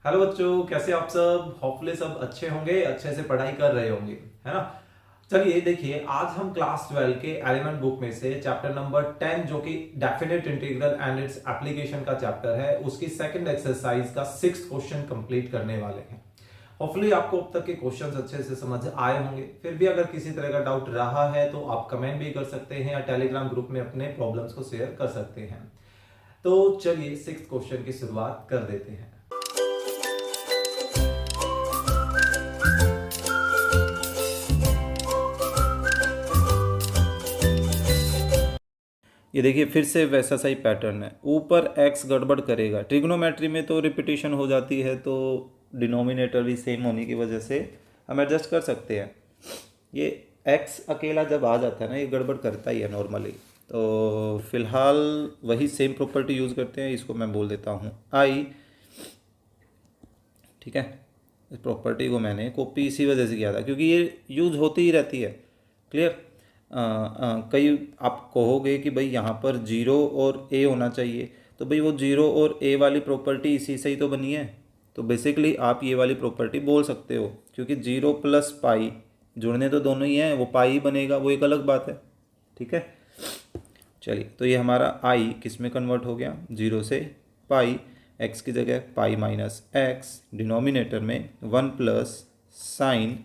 Hello बच्चों, कैसे आप सब? होपफुली सब अच्छे होंगे, अच्छे से पढ़ाई कर रहे होंगे, है ना। चलिए देखिए, आज हम क्लास 12 के एलिमेंट बुक में से चैप्टर नंबर 10 जो कि definite integral and its application का चैप्टर है, उसकी सेकंड एक्सरसाइज का 6th क्वेश्चन कंप्लीट करने वाले हैं। होपफुली आपको अब तक के क्वेश्चंस अच्छे से समझ आए होंगे। फिर भी अगर किसी तरह का डाउट रहा है तो आप कमेंट भी कर सकते हैं या टेलीग्राम ग्रुप में अपने प्रॉब्लम्स को शेयर कर सकते हैं। तो चलिए 6th क्वेश्चन की शुरुआत कर देते हैं। ये देखिए, फिर से वैसा सही पैटर्न है। ऊपर एक्स गड़बड़ करेगा। ट्रिग्नोमेट्री में तो रिपीटिशन हो जाती है, तो डिनोमिनेटर भी सेम होने की वजह से हम एडजस्ट कर सकते हैं। ये एक्स अकेला जब आ जाता है ना, ये गड़बड़ करता ही है नॉर्मली। तो फिलहाल वही सेम प्रॉपर्टी यूज़ करते हैं। इसको मैं बोल देता हूँ आई। ठीक है, इस प्रॉपर्टी को मैंने कॉपी इसी वजह से किया था क्योंकि ये यूज़ होती ही रहती है। क्लियर। कई आप कहोगे कि भाई यहाँ पर जीरो और ए होना चाहिए, तो भाई वो जीरो और ए वाली प्रॉपर्टी इसी से ही तो बनी है। तो बेसिकली आप ये वाली प्रॉपर्टी बोल सकते हो, क्योंकि जीरो प्लस पाई जुड़ने तो दोनों ही हैं, वो पाई ही बनेगा, वो एक अलग बात है। ठीक है, चलिए तो ये हमारा आई किस में कन्वर्ट हो गया, जीरो से पाई। एक्स की जगह पाई माइनस एक्स, डिनोमिनेटर में one plus sine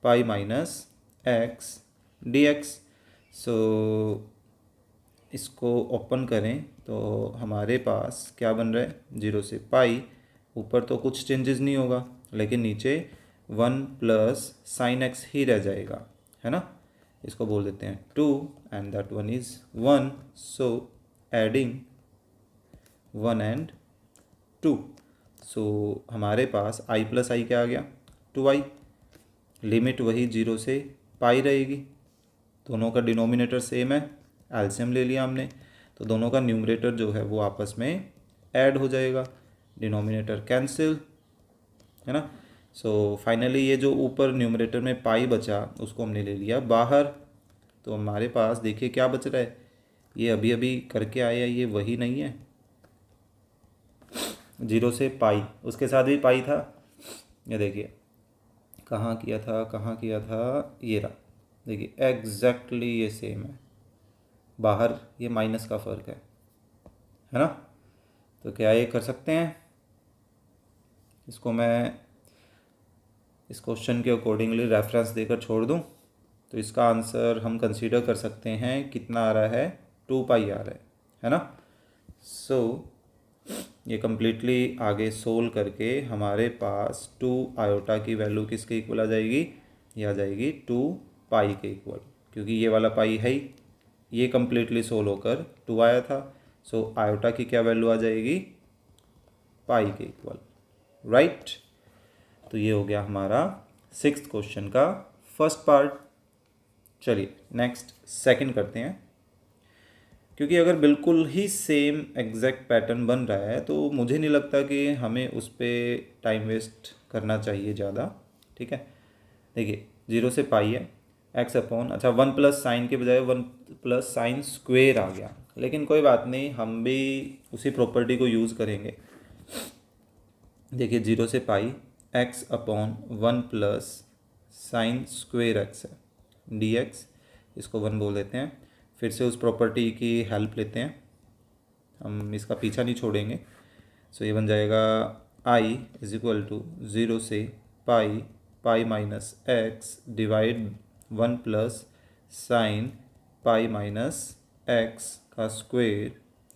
pi minus x d x. So इसको ओपन करें तो हमारे पास क्या बन रहा है, जीरो से पाई। ऊपर तो कुछ चेंजेस नहीं होगा, लेकिन नीचे वन प्लस साइन एक्स ही रह जाएगा, है ना। इसको बोल देते हैं two and that one is one. So adding one and two, so हमारे पास आई प्लस आई क्या आ गया, टू आई। लिमिट वही जीरो से पाई रहेगी। दोनों का डिनोमिनेटर सेम है, एलसीएम ले लिया हमने, तो दोनों का न्यूमरेटर जो है वो आपस में ऐड हो जाएगा, डिनोमिनेटर कैंसिल, है ना। सो फाइनली ये जो ऊपर न्यूमरेटर में पाई बचा उसको हमने ले लिया बाहर। तो हमारे पास देखिए क्या बच रहा है, ये अभी अभी करके आया, ये वही नहीं है। जीरो से पाई, उसके साथ भी पाई था। ये देखिए कहाँ किया था, कहाँ किया था, ये रहा। देखिए एग्जैक्टली ये सेम है, बाहर ये माइनस का फ़र्क है ना। तो क्या ये कर सकते हैं, इसको मैं इस क्वेश्चन के अकॉर्डिंगली रेफरेंस देकर छोड़ दूं, तो इसका आंसर हम कंसीडर कर सकते हैं कितना आ रहा है, टू पाई आ रहा है ना। सो ये कम्प्लीटली आगे सोल्व करके हमारे पास टू आयोटा की वैल्यू किसके इक्वल आ जाएगी, ये आ जाएगी टू पाई के इक्वल, क्योंकि ये वाला पाई है ही। ये कम्प्लीटली सोल्व होकर टू आया था। सो आयोटा की क्या वैल्यू आ जाएगी, पाई के इक्वल, राइट। तो ये हो गया हमारा 6th क्वेश्चन का फर्स्ट पार्ट। चलिए नेक्स्ट सेकंड करते हैं। क्योंकि अगर बिल्कुल ही सेम एग्जैक्ट पैटर्न बन रहा है तो मुझे नहीं लगता कि हमें उस पर टाइम वेस्ट करना चाहिए ज़्यादा। ठीक है, देखिए जीरो से पाई है, एक्स अपॉन, अच्छा वन प्लस साइन के बजाय वन प्लस साइन स्क्वेयर आ गया, लेकिन कोई बात नहीं, हम भी उसी प्रॉपर्टी को यूज़ करेंगे। देखिए जीरो से pi x upon one plus sine square x है डी एक्स, इसको वन बोल देते हैं। फिर से उस प्रॉपर्टी की हेल्प लेते हैं, हम इसका पीछा नहीं छोड़ेंगे। सो ये बन जाएगा I is equal to zero से pi pi minus x divide one plus sine pi minus x का स्क्वेयर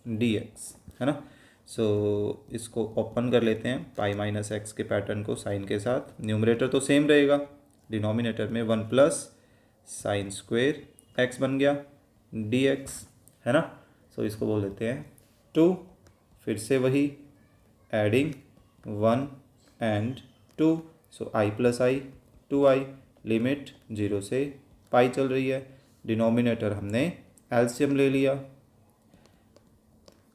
डी एक्स, है ना। सो इसको ओपन कर लेते हैं, पाई माइनस एक्स के पैटर्न को साइन के साथ। न्यूमरेटर तो सेम रहेगा, डिनोमिनेटर में one plus sine square x बन गया डी एक्स, है ना। सो इसको बोल देते हैं टू, फिर से वही adding one and two. So I plus I, two I. Limit zero से पाई चल रही है, डिनोमिनेटर हमने एलसीएम ले लिया,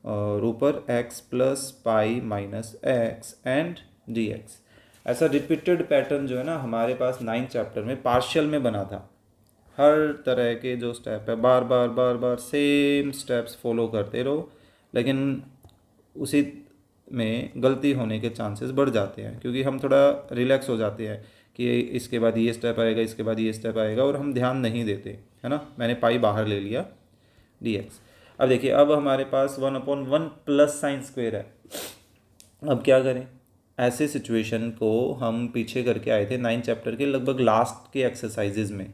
और ऊपर x plus pi minus x and D x. ऐसा रिपीटेड पैटर्न जो है ना हमारे पास 9th चैप्टर में पार्शियल में बना था। हर तरह के जो स्टेप है बार बार बार बार सेम स्टेप्स फॉलो करते रहो, लेकिन उसी में गलती होने के चांसेस बढ़ जाते हैं, क्योंकि हम थोड़ा रिलैक्स हो जाते हैं कि इसके बाद ये स्टेप आएगा, इसके बाद ये स्टेप आएगा, और हम ध्यान नहीं देते, है ना। मैंने पाई बाहर ले लिया dx। अब देखिए, अब हमारे पास 1/1 प्लस साइन स्क्वेयर है। अब क्या करें, ऐसे सिचुएशन को हम पीछे करके आए थे 9 चैप्टर के लगभग लास्ट के एक्सरसाइजेज में,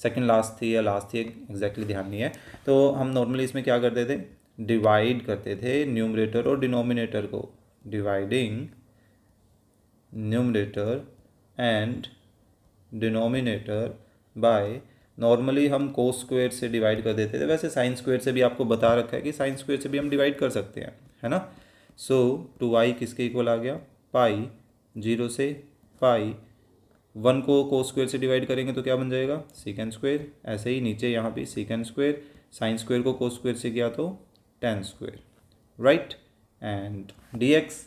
सेकंड लास्ट थी या लास्ट थी एग्जैक्टली ध्यान नहीं है। तो हम नॉर्मली इसमें क्या करते थे, डिवाइड करते थे न्यूमरेटर और डिनोमिनेटर को, dividing numerator and denominator bye, normally हम कोस स्क्वेयर से डिवाइड कर देते थे, वैसे साइन स्क्वेयर से भी आपको बता रखा है कि साइन स्क्वेयर से भी हम डिवाइड कर सकते हैं, है ना। सो 2i किसके इक्वल आ गया, पाई, 0 से पाई, 1 को कोस स्क्वेयर से डिवाइड करेंगे तो क्या बन जाएगा, सीकेंड स्क्वेयर। ऐसे ही नीचे यहाँ भी सीकेंड स्क्वेयर, साइन स्क्वेयर को कोस स्क्वेयर से किया तो ten square, right. And dx,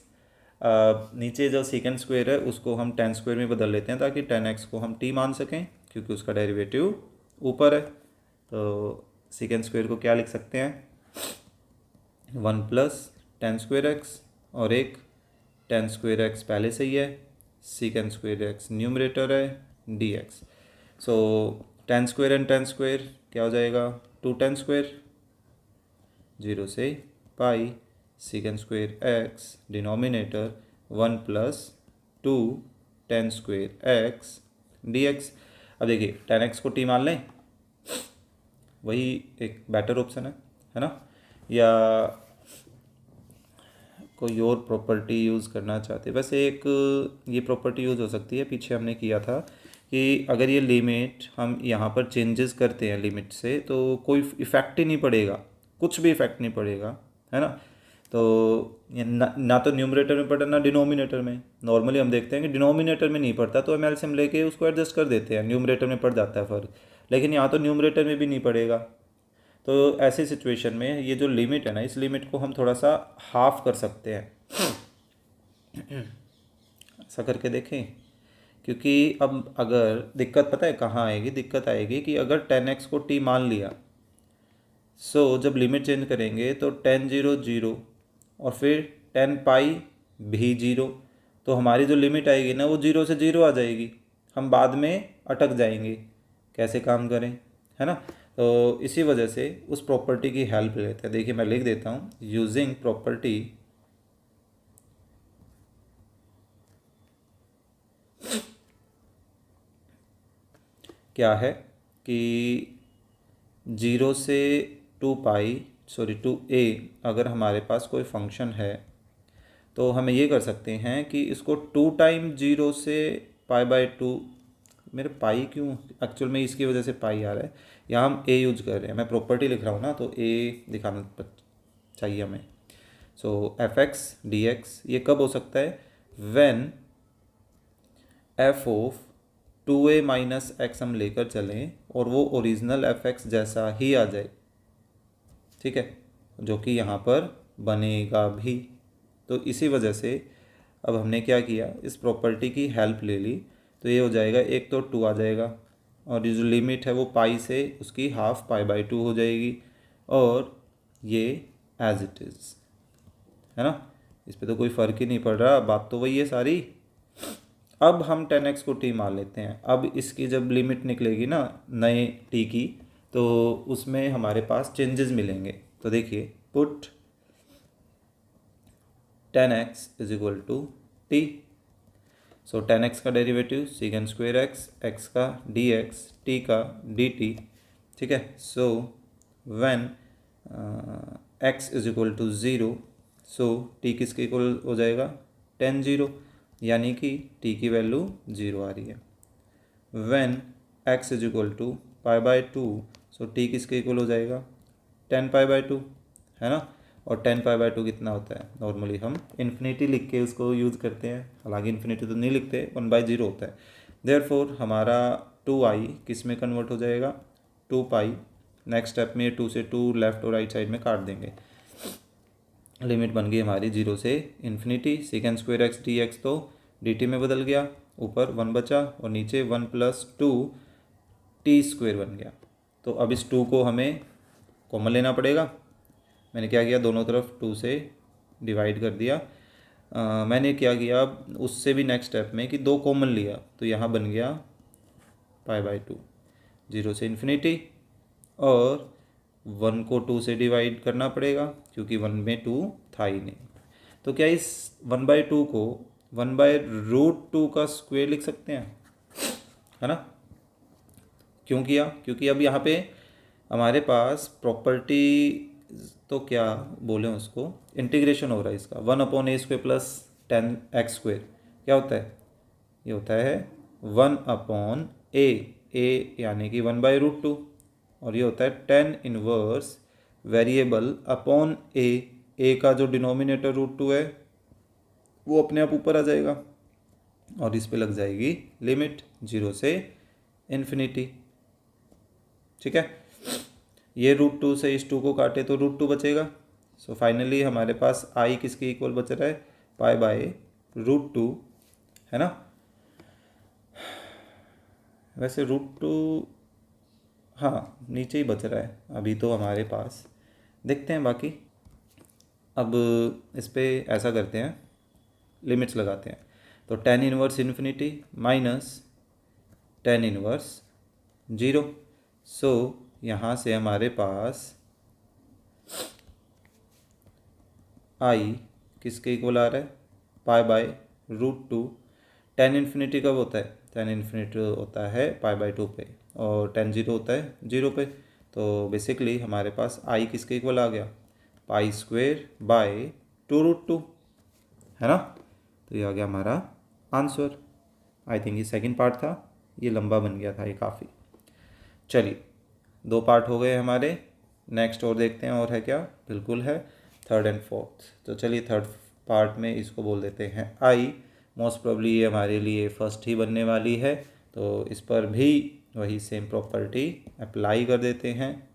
नीचे जो सीकेंड स्क्वेयर है उसको हम टेन स्क्वेयर में बदल लेते हैं ताकि 10x को हम t मान सकें, क्योंकि उसका डेरिवेटिव ऊपर है। तो सीकेंड स्क्वेयर को क्या लिख सकते हैं, 1 प्लस टेन स्क्वेयर एक्स, और एक टेन स्क्वेयर एक्स पहले से ही है, सीकेंड स्क्वेयर एक्स न्यूमरेटर है, dx। So tan square and tan square क्या हो जाएगा, 2 टेन स्क्वेयर, 0 से पाई, secant square x, denominator 1 plus 2 tan square x dx। अब देखिए 10x को t मान लें, वही एक बेटर ऑप्शन है ना, या कोई और प्रॉपर्टी यूज़ करना चाहते हैं। वैसे एक ये प्रॉपर्टी यूज़ हो सकती है, पीछे हमने किया था कि अगर ये लिमिट हम यहाँ पर चेंजेस करते हैं लिमिट से तो कोई इफ़ेक्ट ही नहीं पड़ेगा, कुछ भी इफ़ेक्ट नहीं पड़ेगा, है ना। तो ये ना तो न्यूमरेटर में पड़ता ना डिनोमिनेटर में। नॉर्मली हम देखते हैं कि डिनोमिनेटर में नहीं पड़ता तो हम एलसीएम लेके उसको एडजस्ट कर देते हैं, न्यूमरेटर में पड़ जाता है फ़र्क, लेकिन यहाँ तो न्यूमरेटर में भी नहीं पड़ेगा। तो ऐसी सिचुएशन में ये जो लिमिट है ना, इस लिमिट को हम थोड़ा सा हाफ कर सकते हैं, ऐसा करके देखें। क्योंकि अब अगर दिक्कत पता है कहाँ आएगी, दिक्कत आएगी कि अगर 10x को t मान लिया, सो जब लिमिट चेंज करेंगे तो 10 0 0 और फिर 10 पाई भी 0, तो हमारी जो लिमिट आएगी ना वो 0 से 0 आ जाएगी, हम बाद में अटक जाएंगे, कैसे काम करें, है ना। तो इसी वजह से उस प्रॉपर्टी की हेल्प लेते हैं। देखिए मैं लिख देता हूँ, यूजिंग प्रॉपर्टी क्या है कि 0 से 2a अगर हमारे पास कोई फंक्शन है तो हमें ये कर सकते हैं कि इसको 2 टाइम 0 से π/2, मेरे पाई क्यों एक्चुअल में इसकी वजह से पाई आ रहा है, यहाँ हम a यूज कर रहे हैं, मैं प्रॉपर्टी लिख रहा हूँ ना तो a दिखाना चाहिए हमें। सो fx dx ये कब हो सकता है, when f of 2a minus x हम लेकर चलें और वो ओरिजिनल fx जैसा ही आ जाए, ठीक है, जो कि यहाँ पर बनेगा भी। तो इसी वजह से अब हमने क्या किया, इस प्रॉपर्टी की हेल्प ले ली, तो ये हो जाएगा, एक तो 2 आ जाएगा और ये जो लिमिट है वो पाई से उसकी हाफ π/2 हो जाएगी, और ये एज इट इज़, है ना। इस पर तो कोई फ़र्क ही नहीं पड़ रहा, बात तो वही है सारी। अब हम 10x को t मान लेते हैं। अब इसकी जब लिमिट निकलेगी ना नए t की, तो उसमें हमारे पास चेंजेस मिलेंगे। तो देखिए, put 10x is equal to t। So 10x का derivative secant square x, x का dx, t का dt, ठीक है। So when x is equal to 0, so t किसके इक्वल हो जाएगा, 10 0, यानी कि t की वैल्यू 0 आ रही है। When x is equal to π/2, so t किसके इक्वल हो जाएगा, 10 π/2, है ना। और 10 π/2 कितना होता है, नॉर्मली हम इन्फिनिटी लिख के उसको यूज़ करते हैं, हालांकि इन्फिनिटी तो नहीं लिखते, 1/0 होता है। देयरफॉर हमारा 2i किस में कन्वर्ट हो जाएगा, 2 पाई। नेक्स्ट स्टेप में 2 से 2 लेफ्ट और राइट साइड में काट देंगे, लिमिट बन गई हमारी 0 से infinity. Second square x dx तो dt में बदल गया, ऊपर 1 बचा और नीचे 1 + 2 t स्क्वेयर बन गया। तो अब इस 2 को हमें कॉमन लेना पड़ेगा। मैंने क्या किया, दोनों तरफ 2 से डिवाइड कर दिया, मैंने क्या किया उससे भी नेक्स्ट स्टेप में कि 2 कॉमन लिया, तो यहाँ बन गया π/2 0 से इन्फिनिटी, और 1 को 2 से डिवाइड करना पड़ेगा क्योंकि 1 में 2 था ही नहीं। तो क्या इस 1/2 को 1/√2 का स्क्वायर लिख सकते हैं, है ना? क्यों किया? क्योंकि अब यहाँ पे हमारे पास प्रॉपर्टी, तो क्या बोले उसको, इंटीग्रेशन हो रहा है इसका। 1/a² प्लस 10x², क्या होता है? ये होता है 1/a, यानी कि 1/√2, और ये होता है 10 इनवर्स वेरिएबल अपॉन a का जो डिनोमिनेटर √2 है वो अपने आप ऊपर आ जाएगा, और इस पे लग जाएगी लिमिट 0 से इन्फिनिटी। ठीक है, ये √2 से इस 2 को काटे तो √2 बचेगा। सो फाइनली हमारे पास i किसके इक्वल बच रहा है? π/√2, है ना? वैसे √2 हाँ नीचे ही बच रहा है अभी तो हमारे पास, देखते हैं बाकी। अब इस पे ऐसा करते हैं, लिमिट्स लगाते हैं। तो 10 इनवर्स इन्फिनिटी माइनस 10 इनवर्स 0। सो यहाँ से हमारे पास i किसके इक्वल आ रहा है? π/√2। 10 इन्फिनिटी कब होता है? 10 इन्फिनिटी होता है π/2 पे, और 10 0 होता है 0 पे। तो बेसिकली हमारे पास i किसके इक्वल आ गया? π²/2√2, है ना? तो ये आ गया हमारा आंसर। आई थिंक ये सेकंड पार्ट था, ये लंबा बन गया था ये काफ़ी। चलिए 2 पार्ट हो गए हमारे, नेक्स्ट और देखते हैं और है क्या? बिल्कुल है, थर्ड एंड फोर्थ। तो चलिए थर्ड पार्ट में इसको बोल देते हैं आई। मोस्ट प्रोबेबली ये हमारे लिए फर्स्ट ही बनने वाली है, तो इस पर भी वही सेम प्रॉपर्टी अप्लाई कर देते हैं।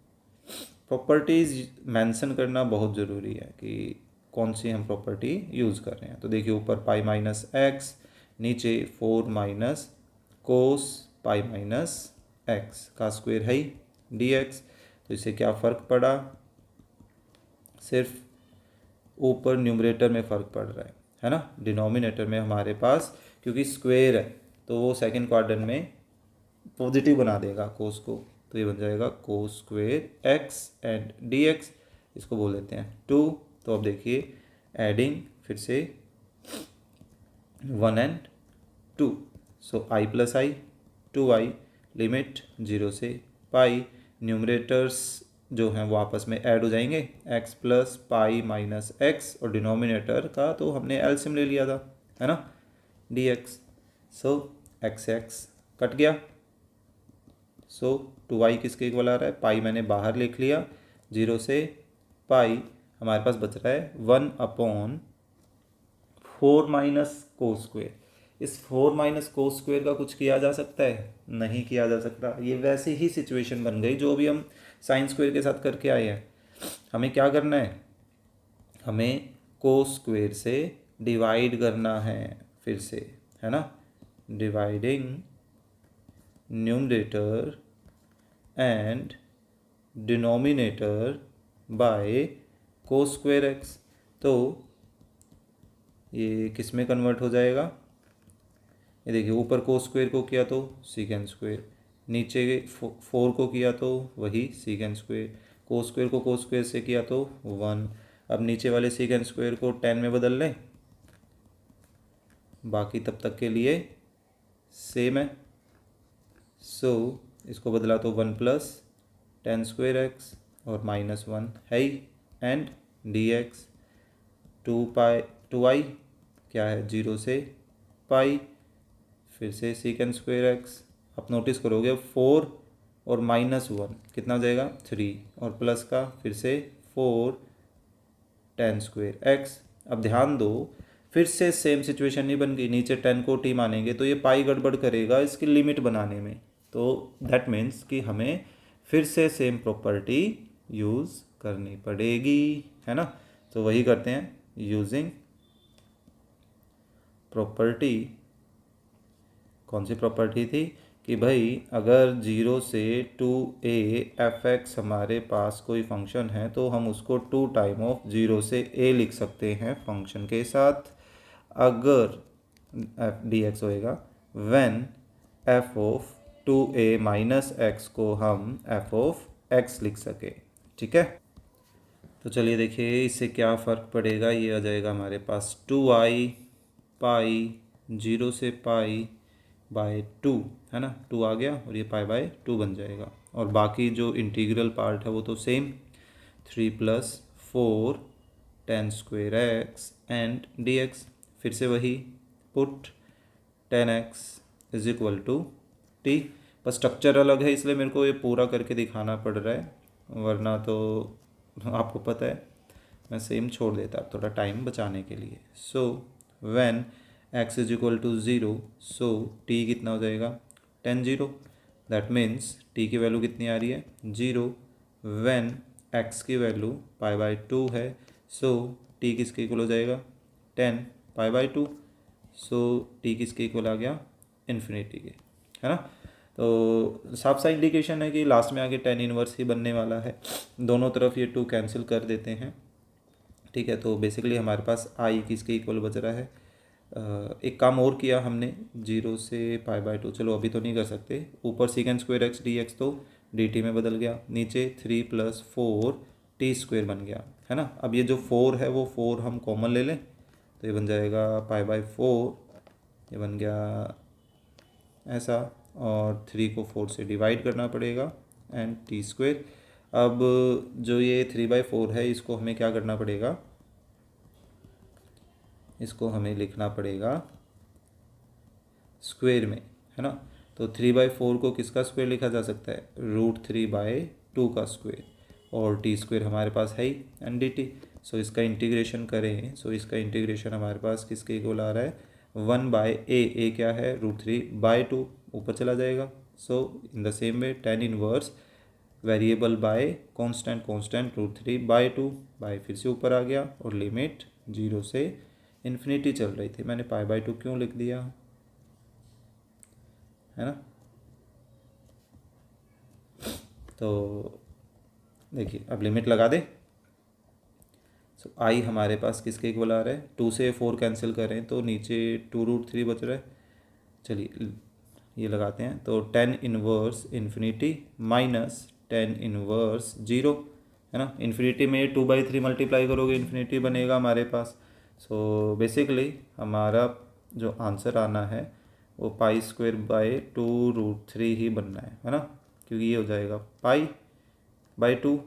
प्रॉपर्टीज़ मेंशन करना बहुत ज़रूरी है कि कौन सी हम प्रॉपर्टी यूज़ कर रहे हैं। तो देखिए ऊपर π-x, नीचे 4 कोस π-x का स्क्वायर है dx। तो इससे क्या फ़र्क पड़ा? सिर्फ ऊपर न्यूमरेटर में फ़र्क पड़ रहा है ना? डिनोमिनेटर में हमारे पास क्योंकि स्क्वायर है तो वो सेकंड क्वाड्रेंट में पॉजिटिव बना देगा कोस को, तो ये बन जाएगा cos square x and dx, इसको बोल देते हैं 2। तो अब देखिए एडिंग फिर से 1 and 2, so i plus i 2i, limit 0 से पाई। न्यूमरेटर्स जो हैं वो आपस में ऐड हो जाएंगे, x प्लस π-x, और डिनोमिनेटर का तो हमने एलसीएम ले लिया था, है ना, dx। सो x कट गया। सो 2i किसके इक्वल आ रहा है? पाई मैंने बाहर लिख लिया, 0 से पाई हमारे पास बच रहा है 1/4 कोस स्क्वायर। इस 4 कोस स्क्वायर का कुछ किया जा सकता है? नहीं किया जा सकता। ये वैसे ही सिचुएशन बन गई जो अभी हम साइन स्क्वायर के साथ करके आए हैं। हमें क्या करना है? हमें कोस स्क्वायर से डिवाइड करना है फिर से, है ना? Dividing numerator and denominator by cos square x. तो ये किस में कन्वर्ट हो जाएगा? ये देखिए ऊपर कोस स्क्वायर को किया तो सीकेंड स्क्वायर, नीचे 4 को किया तो वही सीकेंड स्क्वायर, कोस स्क्वायर को कोस स्क्वायर से किया तो 1। अब नीचे वाले सीकेंड स्क्वायर को 10 में बदल लें, बाकी तब तक के लिए सेम है। सो इसको बदला तो 1 प्लस 10 स्क्वायर एक्स और -1 है ही, एंड dx 2i क्या है? 0 से पाई, फिर से सीकेंड स्क्वायर एक्स। आप नोटिस करोगे 4 और -1 कितना हो जाएगा? 3, और प्लस का फिर से 4 10 स्क्वायर एक्स। अब ध्यान दो, फिर से सेम सिचुएशन नहीं बन गई, नीचे 10 को टी मानेंगे तो ये पाई गड़बड़ करेगा इसकी लिमिट बनाने में। तो दैट मीन्स कि हमें फिर से सेम प्रॉपर्टी यूज़ करनी पड़ेगी, है ना? तो वही करते हैं, यूजिंग प्रॉपर्टी। कौन सी प्रॉपर्टी थी? कि भाई अगर 0 से 2a f(x) हमारे पास कोई फंक्शन है तो हम उसको 2 टाइम ऑफ 0 से a लिख सकते हैं फंक्शन के साथ। अगर एफ डी एक्स होएगा when F of 2a minus x को हम एफ ऑफ एक्स लिख सके। ठीक है, तो चलिए देखिए इससे क्या फ़र्क पड़ेगा। ये आ जाएगा हमारे पास 2i पाई 0 से पाई बाय 2, है ना, 2 आ गया और ये पाई बाय 2 बन जाएगा। और बाकी जो इंटीग्रल पार्ट है वो तो same, 3 + 4 tan square x and D X. फिर से वही put tan x is equal to T, बस स्ट्रक्चर अलग है इसलिए मेरे को ये पूरा करके दिखाना पड़ रहा है, वरना तो आपको पता है मैं सेम छोड़ देता थोड़ा टाइम बचाने के लिए। So when x is equal to 0, so t कितना हो जाएगा tan 0। दैट मीन्स t की वैल्यू कितनी आ रही है 0। व्हेन x की वैल्यू पाई बाय 2 है, सो t किसके इक्वल हो जाएगा tan pi by 2। So t किसके इक्वल आ गया इन्फिनिटी के, है ना। तो साफ सा इंडिकेशन है कि लास्ट में आके tan इनवर्स ही बनने वाला है। दोनों तरफ ये 2 कैंसिल कर देते हैं। ठीक है, तो बेसिकली हमारे पास i किसके इक्वल बच रहा है। एक काम और किया हमने 0 से पाई बाय 2, चलो अभी तो नहीं कर सकते। ऊपर second square x d x तो डी टी में बदल गया, नीचे 3 + 4 टी स्क्वेयर बन गया, है ना। अब ये जो 4 है वो 4 हम कॉमन ले लें तो ये बन जाएगा पाई बाय 4, ये बन गया ऐसा, और 3 को 4 से डिवाइड करना पड़ेगा एंड टी स्क्वेयर। अब जो ये 3/4 है इसको हमें क्या करना पड़ेगा, इसको हमें लिखना पड़ेगा स्क्वेयर में, है ना। तो 3/4 को किसका स्क्वायर लिखा जा सकता है √3/2 का स्क्वायर, और टी स्क्वायर हमारे पास है ही एन डी टी। सो इसका इंटीग्रेशन करें, सो इसका इंटीग्रेशन हमारे पास किसके इक्वल आ रहा है 1/a क्या है √3/2 ऊपर चला जाएगा। So in the same way tan inverse variable by constant √3/2 by फिर से ऊपर आ गया, और लिमिट 0 से इन्फिनिटी चल रही थी। मैंने पाई बाय 2 क्यों लिख दिया, है ना। तो देखिए अब लिमिट लगा दे। सो आई हमारे पास किसके इक्वल आ रहा है 2 से 4 कैंसिल करें तो नीचे 2√3 बच रहा है। चलिए ये लगाते हैं, तो tan inverse infinity minus tan inverse 0, है ना। इन्फिनिटी में 2/3 मल्टीप्लाई करोगे इन्फिनिटी बनेगा हमारे पास। सो बेसिकली हमारा जो आंसर आना है वो π²/2√3 ही बनना है ना, क्योंकि ये हो जाएगा π/2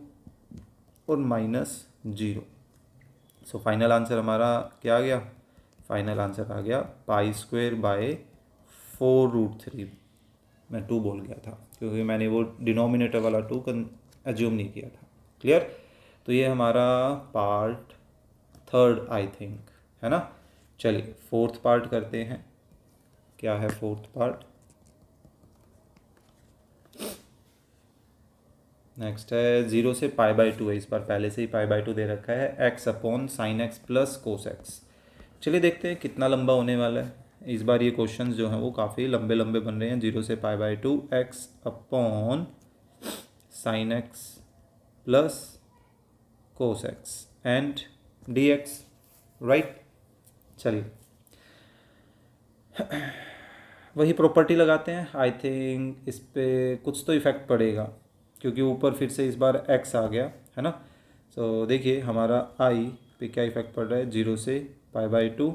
और -0। सो फाइनल आंसर हमारा क्या आ गया, फाइनल आंसर आ गया π²/4√3। मैं 2 बोल गया था क्योंकि मैंने वो डिनोमिनेटर वाला 2 एज्यूम नहीं किया था। क्लियर। तो ये हमारा पार्ट 3 आई थिंक, है ना। चलिए 4th पार्ट करते हैं। क्या है 4th पार्ट, नेक्स्ट है 0 से π/2 है। इस बार पहले से ही π/2 दे रखा है x/sin x + cos x। चलिए देखते हैं कितना लंबा होने वाला है। इस बार ये क्वेश्चंस जो हैं वो काफ़ी लंबे लंबे बन रहे हैं। 0 से π/2 x/sin x + cos x and dx, right. चलिए वही प्रॉपर्टी लगाते हैं। आई थिंक इस पर कुछ तो इफ़ेक्ट पड़ेगा क्योंकि ऊपर फिर से इस बार x आ गया, है ना। तो देखिए हमारा i पे क्या इफ़ेक्ट पड़ रहा है 0 से π/2,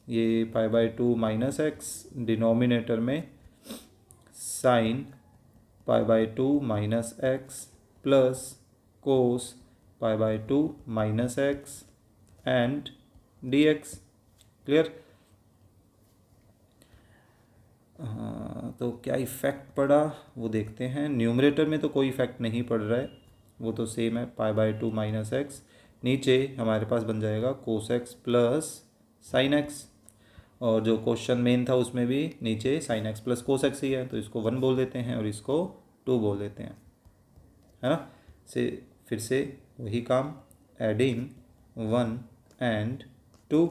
ये π/2 माइनस एक्स, डिनोमिनेटर में sine π/2 minus x plus cos π/2 minus x and dx। Clear. तो क्या इफ़ेक्ट पड़ा वो देखते हैं। न्यूमरेटर में तो कोई इफ़ेक्ट नहीं पड़ रहा है, वो तो सेम है π/2 माइनस एक्स। नीचे हमारे पास बन जाएगा cos x plus sine x, और जो क्वेश्चन मेन था उसमें भी नीचे sine x plus cos x ही है, तो इसको 1 बोल देते हैं और इसको 2 बोल देते हैं, है ना। से फिर से वही काम, adding 1 and 2,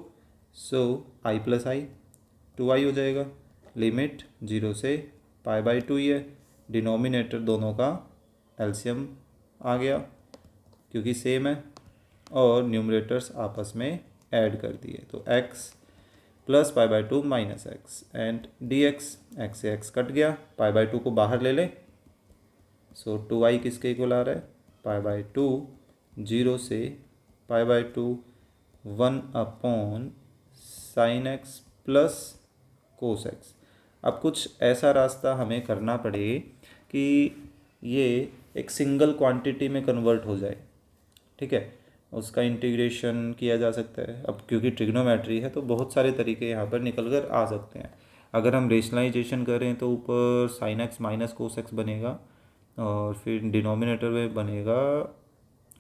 so i + i 2i हो जाएगा। लिमिट 0 से π/2 ही है, डिनोमिनेटर दोनों का एलसीएम आ गया क्योंकि सेम है, और न्यूमरेटर्स आपस में ऐड कर दिए। तो x plus pi by two minus x and D x से एक्स कट गया, पाई बाई टू को बाहर ले लें। सो 2i किसके इक्वल आ रहा है, पाई बाई टू 0 से pi by two 1 upon sine x plus cos x. अब कुछ ऐसा रास्ता हमें करना पड़े कि ये एक सिंगल क्वांटिटी में कन्वर्ट हो जाए, ठीक है, उसका इंटीग्रेशन किया जा सकता है। अब क्योंकि ट्रिग्नोमेट्री है तो बहुत सारे तरीके यहाँ पर निकल कर आ सकते हैं। अगर हम रेशनलाइजेशन करें तो ऊपर sine x minus cos x बनेगा और फिर डिनोमिनेटर में बनेगा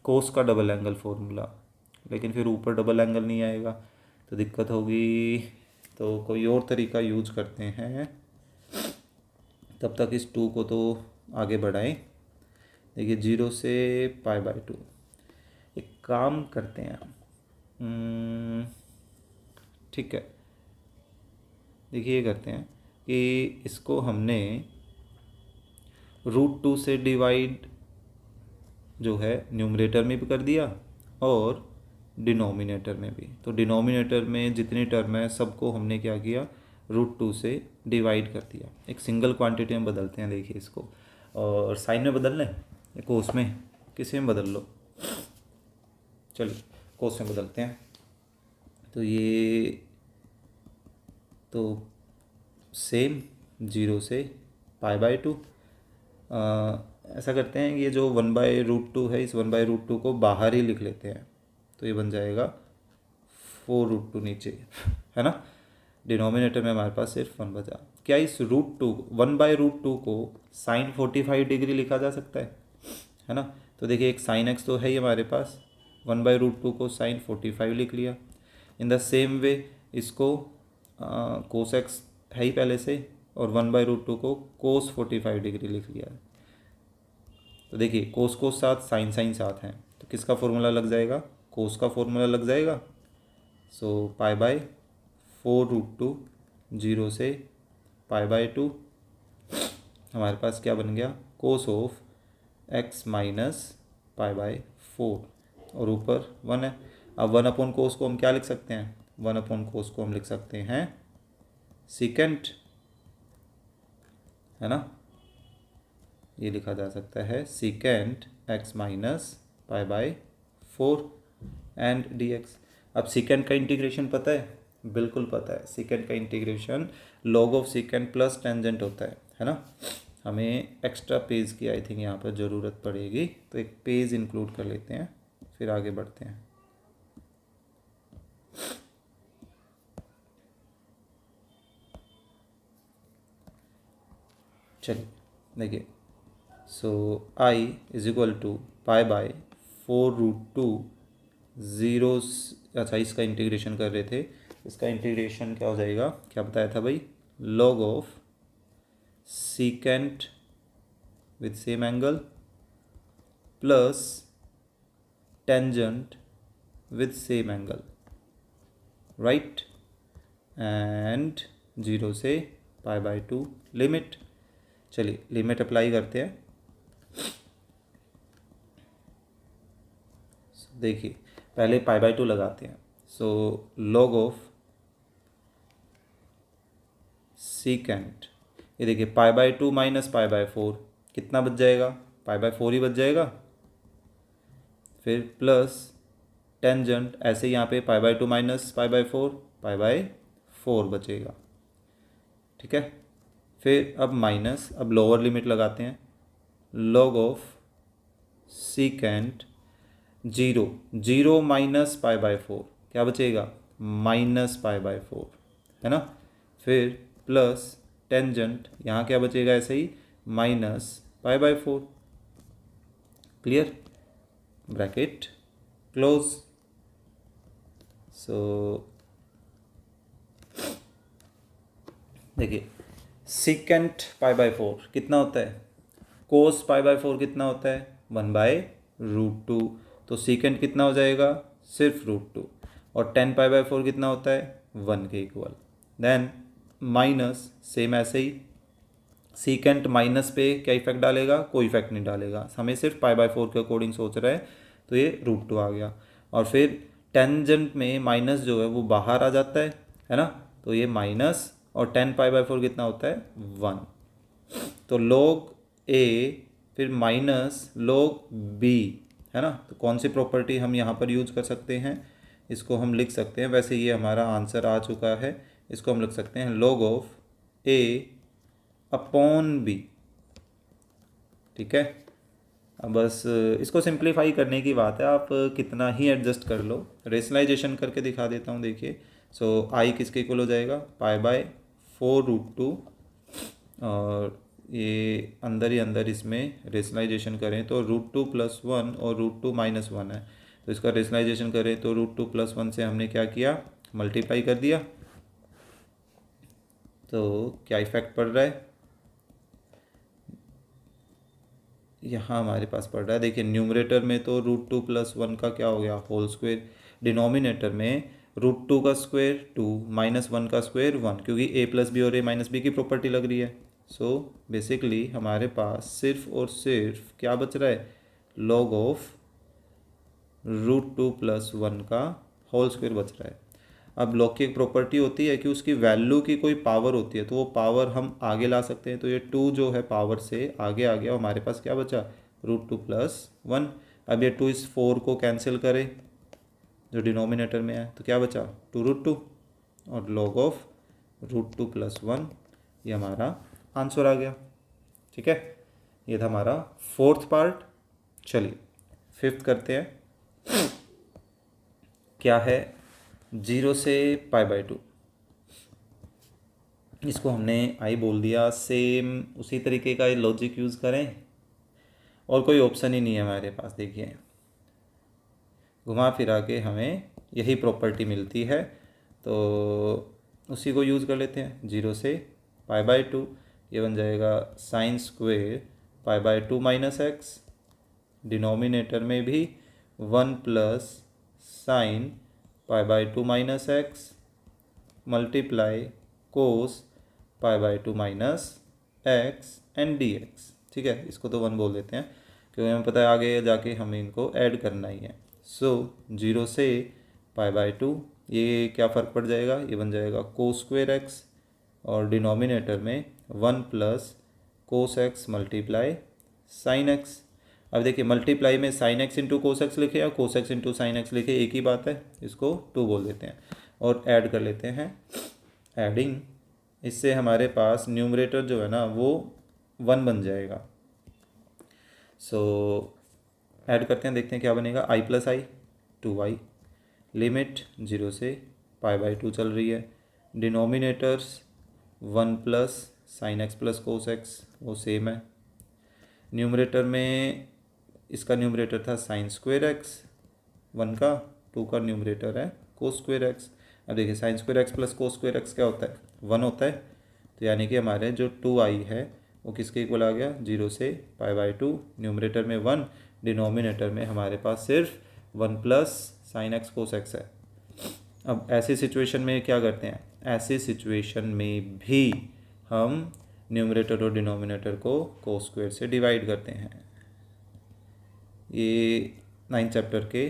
कोस का डबल एंगल फॉर्मूला, लेकिन फिर ऊपर डबल एंगल नहीं आएगा तो दिक्कत होगी। तो कोई और तरीका यूज करते हैं, तब तक इस 2 को तो आगे बढ़ाएं। देखिए 0 से पाई बाई टू, एक काम करते हैं, ठीक है, देखिए ये करते हैं कि इसको हमने √2 से डिवाइड जो है न्यूमरेटर में भी कर दिया और डिनोमिनेटर में भी। तो डिनोमिनेटर में जितनी टर्म है सबको हमने क्या किया, √2 से डिवाइड कर दिया। एक सिंगल क्वांटिटी में बदलते हैं, देखिए इसको, और साइन में बदल लें या कोस में, किसी में बदल लो, चलिए कोस में बदलते हैं। तो ये तो सेम 0 से पाई बाई टू, ऐसा करते हैं ये जो 1/√2 है, इस 1/√2 को बाहर ही लिख लेते हैं, तो ये बन जाएगा 4√2 नीचे, है ना। डिनोमिनेटर में हमारे पास सिर्फ 1 बचा। क्या इस √1/√2 को साइन 45 डिग्री लिखा जा सकता है ना। तो देखिए एक साइन एक्स तो है ही हमारे पास, 1/√2 को साइन 45 लिख लिया। इन द सेम वे इसको कोस एक्स है ही पहले से, और 1/√2 को कोस 45 डिग्री लिख लिया। तो देखिए कोस कोस साथ, साइन साइन साथ हैं, तो किसका फॉर्मूला लग जाएगा, कोस का फॉर्मूला लग जाएगा। सो पाई बाई 4√2 0 से पाई बाई टू, हमारे पास क्या बन गया, cos of x minus pi by 4, और ऊपर 1 है। अब 1 अपॉन कोस को हम क्या लिख सकते हैं, 1 अपॉन कोस को हम लिख सकते हैं सीकेंट, है ना। ये लिखा जा सकता है secant x minus pi by 4 and D x. अब सीकेंट का इंटीग्रेशन पता है, बिल्कुल पता है। सीकेंट का integration log of secant plus tangent होता है ना। हमें एक्स्ट्रा पेज की आई थिंक यहाँ पर ज़रूरत पड़ेगी, तो एक पेज इंक्लूड कर लेते हैं, फिर आगे बढ़ते हैं। चलिए देखिए, so i is equal to pi by 4√2 0, अच्छा इसका इंटीग्रेशन कर रहे थे, इसका इंटीग्रेशन क्या हो जाएगा, क्या बताया था भाई, log of secant with same angle plus tangent with same angle, right, and 0 से पाई बाई टू लिमिट। चलिए लिमिट अप्लाई करते हैं। देखिए पहले पाई बाई टू लगाते हैं। सो लॉग ऑफ सीकेंट, ये देखिए pi by two minus pi by 4 कितना बच जाएगा, पाई बाई 4 ही बच जाएगा। फिर प्लस टेंजेंट, ऐसे यहाँ पे pi by two minus pi by 4, pi by 4 बचेगा, ठीक है। फिर अब माइनस, अब लोअर लिमिट लगाते हैं, log of secant 0 minus pi by 4 क्या बचेगा, माइनस पाई बाई 4, है ना। फिर प्लस टेंजेंट, यहाँ क्या बचेगा ऐसे ही, minus pi by 4, clear, bracket close. So देखिए सीकेंट पाई बाई 4 कितना होता है, कोस पाई बाई 4 कितना होता है, 1/√2, तो सीकेंट कितना हो जाएगा, सिर्फ √2, और 10 पाई बाई 4 कितना होता है, 1 के इक्वल। देन माइनस, सेम ऐसे ही सीकेंट माइनस पे क्या इफेक्ट डालेगा, कोई इफेक्ट नहीं डालेगा, हमें सिर्फ पाई बाई 4 के अकॉर्डिंग सोच रहा है, तो ये √2 आ गया। और फिर टेंजेंट में माइनस जो है वो बाहर आ जाता है ना, तो ये माइनस, और 10 पाई/4 कितना होता है 1। तो log a फिर माइनस log b, है ना। तो कौन सी प्रॉपर्टी हम यहाँ पर यूज कर सकते हैं, इसको हम लिख सकते हैं, वैसे ये हमारा आंसर आ चुका है, इसको हम लिख सकते हैं log of a upon b। ठीक है, अब बस इसको सिंप्लीफाई करने की बात है, आप कितना ही एडजस्ट कर लो। रेशनलाइजेशन करके दिखा देता हूँ, देखिए। सो आई किसके इक्वल हो जाएगा, π/4√2, और ये अंदर ही अंदर इसमें रेशनलाइजेशन करें तो √2 + 1 और √2 - 1 है, तो इसका रेशनलाइजेशन करें तो √2 + 1 से हमने क्या किया, मल्टीप्लाई कर दिया। तो क्या इफेक्ट पड़ रहा है, यहाँ हमारे पास पड़ रहा है, देखिए न्यूमरेटर में तो √2 + 1 का क्या हो गया, होल स्क्वायर, डिनोमिनेटर में √2 का स्क्वायर 2 -1 का स्क्वायर 1, क्योंकि a + b और a - b की प्रॉपर्टी लग रही है। सो बेसिकली हमारे पास सिर्फ और सिर्फ क्या बच रहा है, log ऑफ √2 + 1 का होल स्क्वायर बच रहा है। अब log की एक प्रॉपर्टी होती है कि उसकी वैल्यू की कोई पावर होती है, तो वो पावर हम आगे ला सकते हैं। तो ये 2 जो है पावर से आगे आ गया, हमारे पास क्या बचा, √2 + 1। अब ये 2 इस 4 को कैंसिल करें जो डिनोमिनेटर में है, तो क्या बचा 2√2, और log ऑफ √2 + 1, ये हमारा आंसर आ गया। ठीक है, ये था हमारा फोर्थ पार्ट। चलिए फिफ्थ करते हैं। क्या है, 0 से π/2, इसको हमने आई बोल दिया। सेम उसी तरीके का लॉजिक यूज़ करें, और कोई ऑप्शन ही नहीं है हमारे पास। देखिए घुमा फिरा के हमें यही प्रॉपर्टी मिलती है, तो उसी को यूज़ कर लेते हैं। 0 से π/2, ये बन जाएगा sin² π/2 - x, डिनोमिनेटर में भी 1 + sin π/2 - x multiply cos π/2 - x and dx। ठीक है, इसको तो 1 बोल देते हैं, क्योंकि हमें पता है आगे जाके हमें इनको ऐड करना ही है। सो 0 से π/2, ये क्या फ़र्क पड़ जाएगा, ये बन जाएगा cos² x, और डिनोमिनेटर में 1 + cos x multiply sin x। अब देखिए मल्टीप्लाई में sin x × cos x लिखे या cos x × sin x लिखे, एक ही बात है, इसको 2 बोल देते हैं। और ऐड कर लेते हैं, एडिंग, इससे हमारे पास न्यूमरेटर जो है ना वो 1 बन जाएगा। सो ऐड करते हैं, देखते हैं क्या बनेगा, i + i 2i, लिमिट 0 से π/2 चल रही है, denominators 1 + sin x + cos x वो सेम है। न्यूमरेटर में इसका न्यूमरेटर था sin² x 1 का, 2 का न्यूमरेटर है cos² x। अब देखिए sin² x + cos² x क्या होता है, 1 होता है, तो यानी कि हमारे जो 2i है वो किसके इक्वल आ गया, 0 से π/2, न्यूमरेटर में 1, डिनोमिनेटर में हमारे पास सिर्फ 1 + sin x cos x है। अब ऐसी सिचुएशन में क्या करते हैं, ऐसी सिचुएशन में भी हम न्यूमरेटर और डिनोमिनेटर को cos² से डिवाइड करते हैं। ये 9th चैप्टर के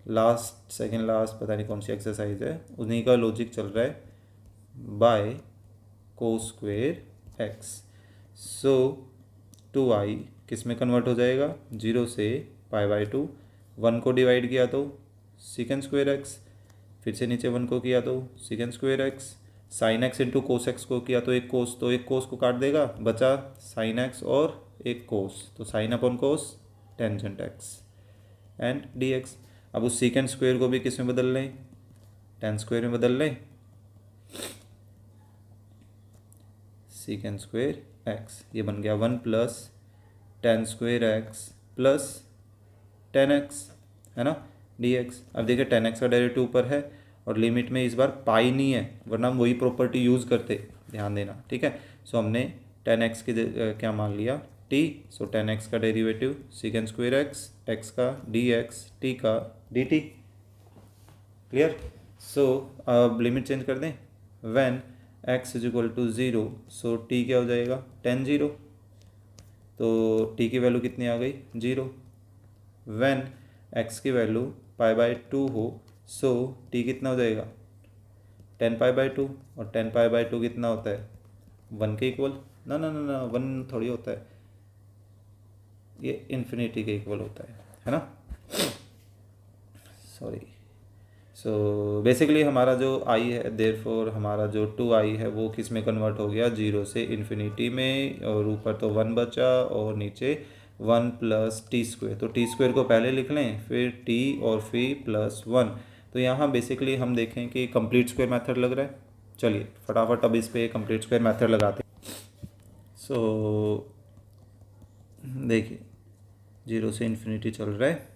लास्ट, सेकेंड लास्ट, पता नहीं कौन सी एक्सरसाइज है, उन्हीं का लॉजिक चल रहा है, बाय cos² x। सो 2i किस में कन्वर्ट हो जाएगा, 0 से π/2, 1 को डिवाइड किया तो sec² x, फिर से नीचे 1 को किया तो sec² x, sin x × cos x को किया तो एक cos, तो एक cos को काट देगा, बचा sin x और एक cos, तो sin/cos tangent x and dx। अब उस sec² को भी किस में बदल लें, tan² में बदल लें, sec² x, ये बन गया 1 + tan² x + tan x, है ना, dx। अब देखिए tan x का डेरिवेटिव ऊपर है, और लिमिट में इस बार पाई नहीं है, वरना हम वही प्रॉपर्टी यूज़ करते, ध्यान देना। ठीक है, सो हमने tan x की क्या मान लिया, t। सो tan x का डेरिवेटिव sec² x, x का dx, t का dt। क्लियर। सो अब लिमिट चेंज कर दें, व्हेन x = 0, सो t क्या हो जाएगा, tan 0, तो t की वैल्यू कितनी आ गई, 0। व्हेन x की वैल्यू π/2 हो, सो t कितना हो जाएगा, 10π/2, और 10π/2 कितना होता है, 1 के इक्वल, ना ना ना ना 1 थोड़ी होता है, ये इन्फिनिटी के इक्वल होता है ना, सॉरी। सो बेसिकली हमारा जो आई है, देयरफॉर हमारा जो 2i है वो किस में कन्वर्ट हो गया, 0 से इन्फिनिटी में, और ऊपर तो 1 बचा और नीचे 1 + t²। तो t² को पहले लिख लें, फिर t और फिर +1। तो यहाँ बेसिकली हम देखें कि कंप्लीट स्क्वायर मेथड लग रहा है। चलिए फटाफट अब इस पे कंप्लीट स्क्वायर मेथड लगाते हैं। सो देखिए 0 से इन्फिनिटी चल रहा है,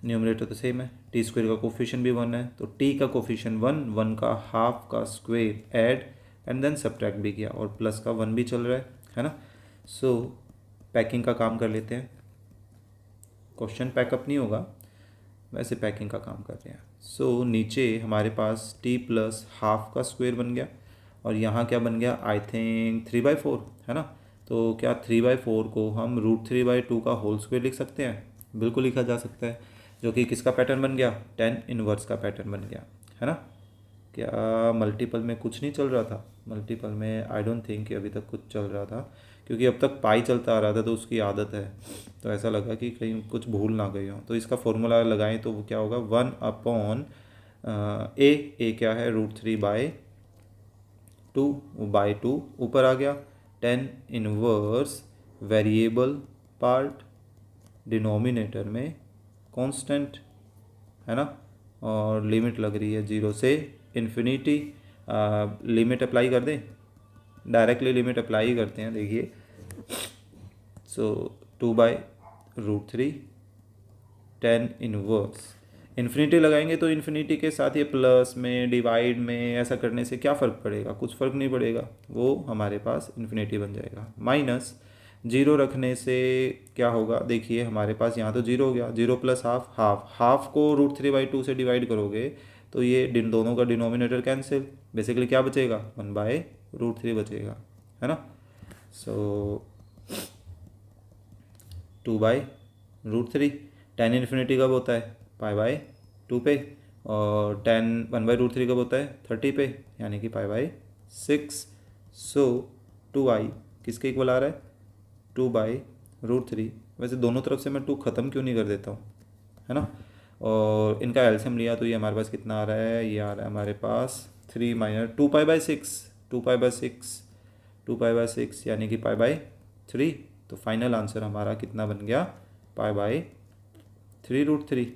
न्यूमरेटर तो सेम है, t² का कोफिशिएंट भी 1 है, तो t का कोफिशिएंट 1 का हाफ का square add and then subtract भी किया, और प्लस का 1 भी चल रहा है ना। सो पैकिंग का काम कर लेते हैं, क्वेश्चन पैकअप नहीं होगा, वैसे पैकिंग का काम करते हैं। सो नीचे हमारे पास t + हाफ का स्क्वायर बन गया, और यहाँ क्या बन गया, आई थिंक 3/4 है ना। तो क्या 3/4 को हम √3/2 का होल स्क्वायर लिख सकते हैं, बिल्कुल लिखा जा सकता है, जो कि किसका पैटर्न बन गया, tan इनवर्स का पैटर्न बन गया, है ना। क्या मल्टीपल में कुछ नहीं चल रहा था, मल्टीपल में आई डोंट थिंक कि अभी तक कुछ चल रहा था, क्योंकि अब तक पाई चलता आ रहा था तो उसकी आदत है, तो ऐसा लगा कि कहीं कुछ भूल ना गई हो। तो इसका फॉर्मूला लगाएं तो वो क्या होगा, 1/a, ए क्या है, √3/2 ऊपर आ गया, tan inverse variable part denominator में कांस्टेंट, है ना, और लिमिट लग रही है 0 से इन्फिनिटी। लिमिट अप्लाई कर दें, डायरेक्टली लिमिट अप्लाई करते हैं, देखिए। सो 2/√3 tan इनवर्स, इन्फिनिटी लगाएंगे तो इन्फिनिटी के साथ ये प्लस में डिवाइड में ऐसा करने से क्या फ़र्क पड़ेगा, कुछ फ़र्क नहीं पड़ेगा, वो हमारे पास इन्फिनिटी बन जाएगा। माइनस 0 रखने से क्या होगा, देखिए हमारे पास यहाँ तो 0 हो गया, 0 + हाफ को √3/2 से डिवाइड करोगे तो ये दोनों का डिनोमिनेटर कैंसिल, बेसिकली क्या बचेगा, 1/√3 बचेगा, है ना। सो 2/√3, tan इन्फिनिटी कब होता है, π/2 पे, और tan 1/√3 कब होता है, 30 पे, यानी कि π/6। सो 2i किसके इक्वल आ रहा है, 2/√3। वैसे दोनों तरफ से मैं 2 ख़त्म क्यों नहीं कर देता हूँ, है ना, और इनका एलसीएम लिया तो ये हमारे पास कितना आ रहा है, ये आ रहा है हमारे पास 3 - 2π/6, 2π/6 यानी कि π/3। तो फाइनल आंसर हमारा कितना बन गया, π/3√3,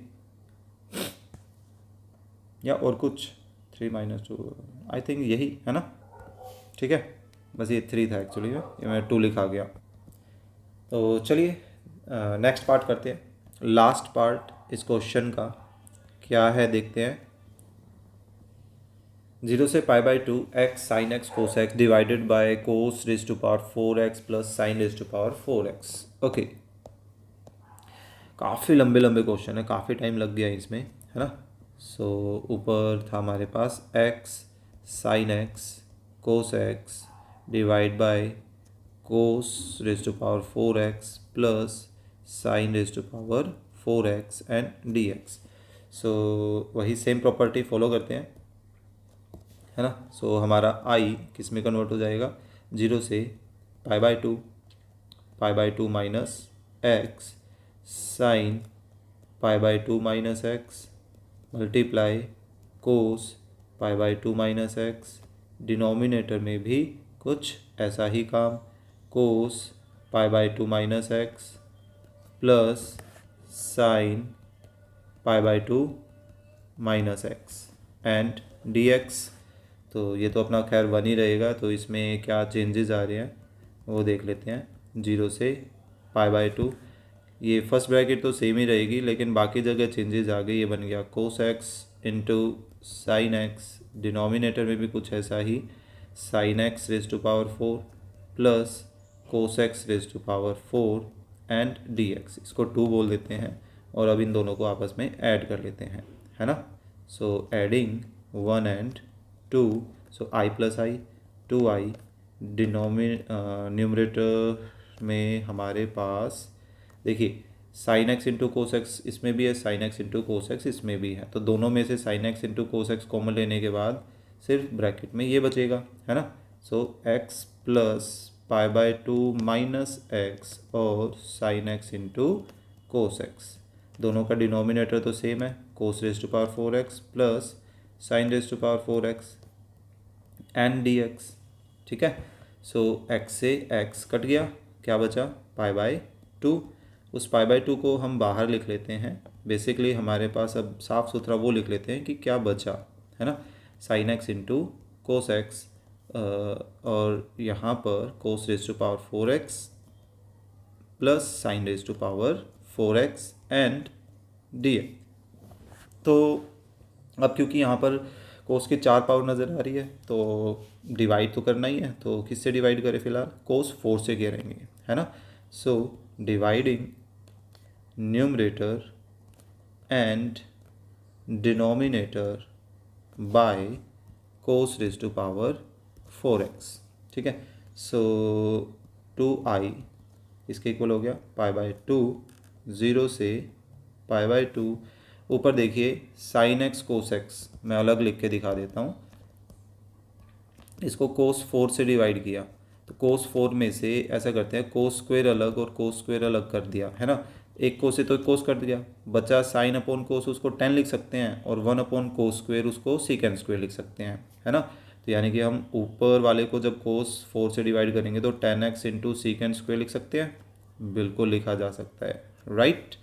या और कुछ 3 - 2, आई थिंक यही है ना, ठीक है, बस ये 3 था एक्चुअली में, ये मैं 2 लिखा गया। तो चलिए नेक्स्ट पार्ट करते हैं, लास्ट पार्ट इस क्वेश्चन का क्या है देखते हैं। 0 से π/2 x sin x cos x divided by cos raised to power 4x plus sin raised to power 4x। Okay, काफ़ी लंबे लंबे क्वेश्चन है, काफ़ी टाइम लग गया इसमें, है ना। सो ऊपर था हमारे पास x sin x cos x divide by cos raised to power 4x plus sin raised to power 4x and dx। सो वही सेम प्रॉपर्टी फॉलो करते हैं, है ना। सो हमारा i किस में कन्वर्ट हो जाएगा, 0 से π/2 minus x sine π/2 minus x multiply cos π/2 minus x, denominator में भी कुछ ऐसा ही काम, cos π/2 minus x plus sine π/2 minus x and dx। तो ये तो अपना खैर 1 ही रहेगा, तो इसमें क्या चेंजेस आ रहे हैं वो देख लेते हैं। 0 से π/2, ये फर्स्ट ब्रैकेट तो सेम ही रहेगी, लेकिन बाकी जगह चेंजेस आ गई, ये बन गया cos x into sine x, denominator में भी कुछ ऐसा ही, sin x raise to power 4 plus cos x raise to power 4 and dx, इसको 2 बोल देते हैं, और अब इन दोनों को आपस में ऐड कर लेते हैं, है ना। So adding 1 and 2, so i plus i 2i, numerator में हमारे पास देखिए sign x into cos x इसमें भी है, sign x into cos x इसमें भी है, तो दोनों में से sign x into cos x common लेने के बाद सिर्फ ब्रैकेट में ये बचेगा, है ना। So x plus pi by two minus x और sine x into cos x, दोनों का डिनोमिनेटर तो सेम है, cos raise to power 4x plus sine raise to power 4x and D x, ठीक है। सो x से x कट गया, क्या बचा, पाई बाय टू। उस पाई बाय टू को हम बाहर लिख लेते हैं, बेसिकली हमारे पास अब साफ सुथरा वो लिख लेते हैं कि क्या बचा, है ना, sine x into cos x और यहाँ पर cos raise to power 4x plus sine raise to power 4x and d. तो अब क्योंकि यहाँ पर कोस की 4 पावर नज़र आ रही है तो डिवाइड तो करना ही है, तो किससे डिवाइड करें फिलहाल, कोस 4 से करेंगे, है ना। So dividing numerator and denominator by cos raise to power 4x, ठीक है। सो 2i इसके इक्वल हो गया पाई बाय टू, 0 से पाई बाय टू, ऊपर देखिए साइन एक्स कोस एक्स मैं अलग लिख के दिखा देता हूँ, इसको कोस 4 से डिवाइड किया तो कोस 4 में से ऐसा करते हैं कोस स्क्वायर अलग और कोस स्क्वायर अलग कर दिया, है ना, एक कोस से तो एक कोस कट गया, बचा साइन अपॉन कोस, उसको 10 लिख सकते हैं और 1 अपॉन कोस स्क्वायर उसको सीकेंड स्क्वायर लिख सकते हैं, है ना। तो यानी कि हम ऊपर वाले को जब कोस 4 से डिवाइड करेंगे तो 10x इंटू सीकेंड स्क्वायर लिख सकते हैं, बिल्कुल लिखा जा सकता है, राइट।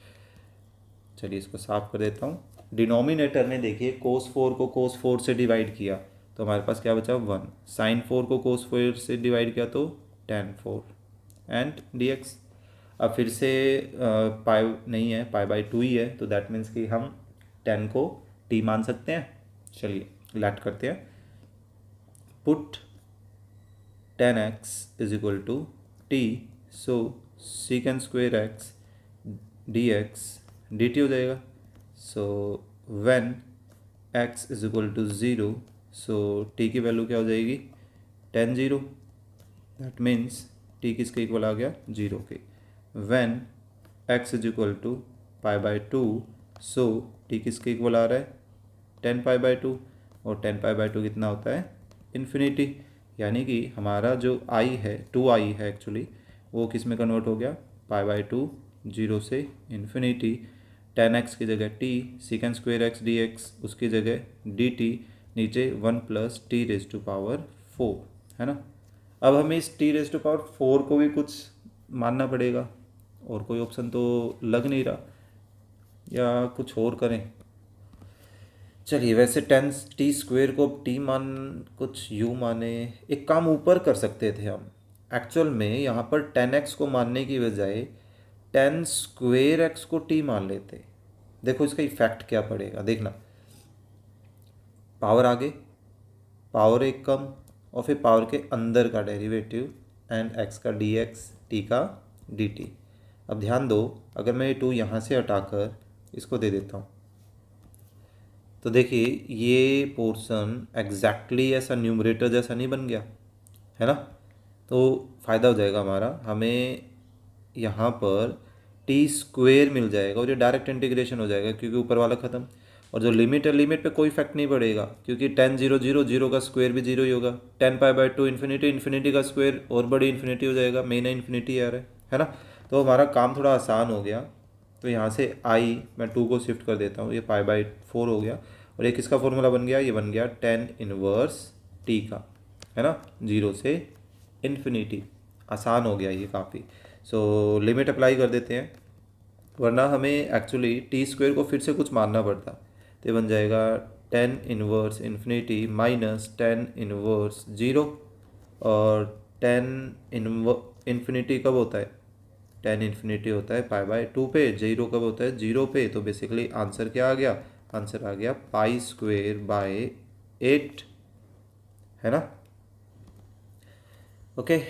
चलिए इसको साफ कर देता हूँ। डिनोमिनेटर में देखिए कोस 4 को कोस 4 से डिवाइड किया तो हमारे पास क्या बचा 1, साइन 4 को कोस 4 से डिवाइड किया तो tan 4 एंड dx। अब फिर से पाई नहीं है, पाई बाय टू ही है, तो दैट मीन्स कि हम 10 को t मान सकते हैं। चलिए लेट करते हैं, put 10x is equal to t, so secant square x dx dt हो जाएगा। So when x is equal to 0, so t की वैल्यू क्या हो जाएगी, tan 0, दैट मीन्स t किसके इक्वल आ गया, 0 के। When x is equal to pi by two, so t किसके इक्वल आ रहा है, 10 पाई बाय टू, और 10 पाई बाय टू कितना होता है, इन्फिनिटी। यानी कि हमारा जो i है 2i है एक्चुअली, वो किस में कन्वर्ट हो गया, पाई बाय टू, 0 से इन्फिनिटी, 10x की जगह t, secant square x dx, उसकी जगह dt, नीचे 1 plus T raise to power 4, है ना। अब हमें इस टी रेज टू पावर 4 को भी कुछ मानना पड़ेगा, और कोई ऑप्शन तो लग नहीं रहा, या कुछ और करें। चलिए वैसे 10t स्क्वायर को t मान कुछ u माने, एक काम ऊपर कर सकते थे हम, एक्चुअल में यहाँ पर 10x को मानने की बजाय 10 स्क्वायर x को t मान लेते। देखो इसका इफेक्ट क्या पड़ेगा, देखना, पावर आगे, पावर एक कम, और फिर पावर के अंदर का डेरिवेटिव एंड x का dx, t का dt। अब ध्यान दो, अगर मैं ये 2 यहाँ से हटाकर इसको दे देता हूँ तो देखिए ये पोर्शन एग्जैक्टली ऐसा न्यूमरेटर जैसा नहीं बन गया, है ना। तो फ़ायदा हो जाएगा हमारा, हमें यहाँ पर टी स्क्वेयर मिल जाएगा और ये डायरेक्ट इंटीग्रेशन हो जाएगा क्योंकि ऊपर वाला ख़त्म, और जो लिमिट है लिमिट पे कोई इफेक्ट नहीं पड़ेगा क्योंकि 10 0 0 0 का स्क्वायर भी 0 ही होगा, 10 पाई बाय टू इन्फिनिटी, इन्फिनिटी का स्क्वायर और बड़ी इन्फिनिटी हो जाएगा, मेन है इन्फिनिटी आ रहा है ना। तो हमारा काम थोड़ा आसान हो गया। तो यहाँ से आई मैं 2 को शिफ्ट कर देता हूँ, ये पाई बाय 4 हो गया, और एक इसका फॉर्मूला बन गया, ये बन गया 10 इनवर्स टी का, है ना, 0 से इन्फिनिटी। आसान हो गया ये काफ़ी। सो लिमिट अप्लाई कर देते हैं, वरना हमें एक्चुअली टी स्क्वायर को फिर से कुछ मानना पड़ता, तो ये बन जाएगा 10 इनवर्स इन्फिनिटी माइनस 10 इनवर्स 0, और 10 इन्फिनिटी कब होता है, 10 इन्फिनिटी होता है पाई बाय टू पे, 0 कब होता है 0 पे, तो बेसिकली आंसर क्या आ गया, आंसर आ गया पाई स्क्वायर बाय 8, है ना। ओके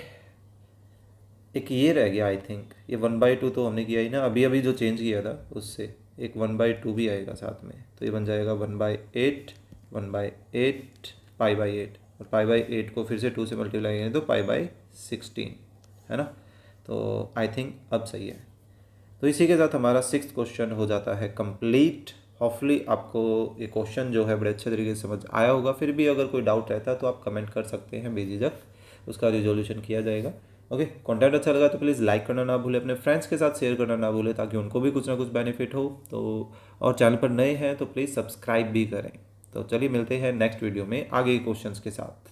एक ये रह गया, आई थिंक ये 1/2 तो हमने किया ही ना, अभी अभी जो चेंज किया था उससे एक 1/2 भी आएगा साथ में, तो ये बन जाएगा 1/8, 1/8 पाई बाय 8, और पाई बाय 8 को फिर से 2 से मल्टीप्लाई करें तो पाई बाय 16, है ना। तो आई थिंक अब सही है। तो इसी के साथ हमारा 6th क्वेश्चन हो जाता है कंप्लीट। होपफुली आपको ये क्वेश्चन जो है बड़े अच्छे तरीके से समझ आया होगा। फिर भी अगर कोई डाउट रहता है तो आप कमेंट कर सकते हैं बेझिझक, उसका रिजोल्यूशन किया जाएगा। ओके, कंटेंट अच्छा लगा तो प्लीज़ लाइक करना ना भूलें, अपने फ्रेंड्स के साथ शेयर करना ना भूलें ताकि उनको भी कुछ ना कुछ बेनिफिट हो। तो और चैनल पर नए हैं तो प्लीज़ सब्सक्राइब भी करें। तो चलिए मिलते हैं नेक्स्ट वीडियो में आगे के क्वेश्चंस के साथ।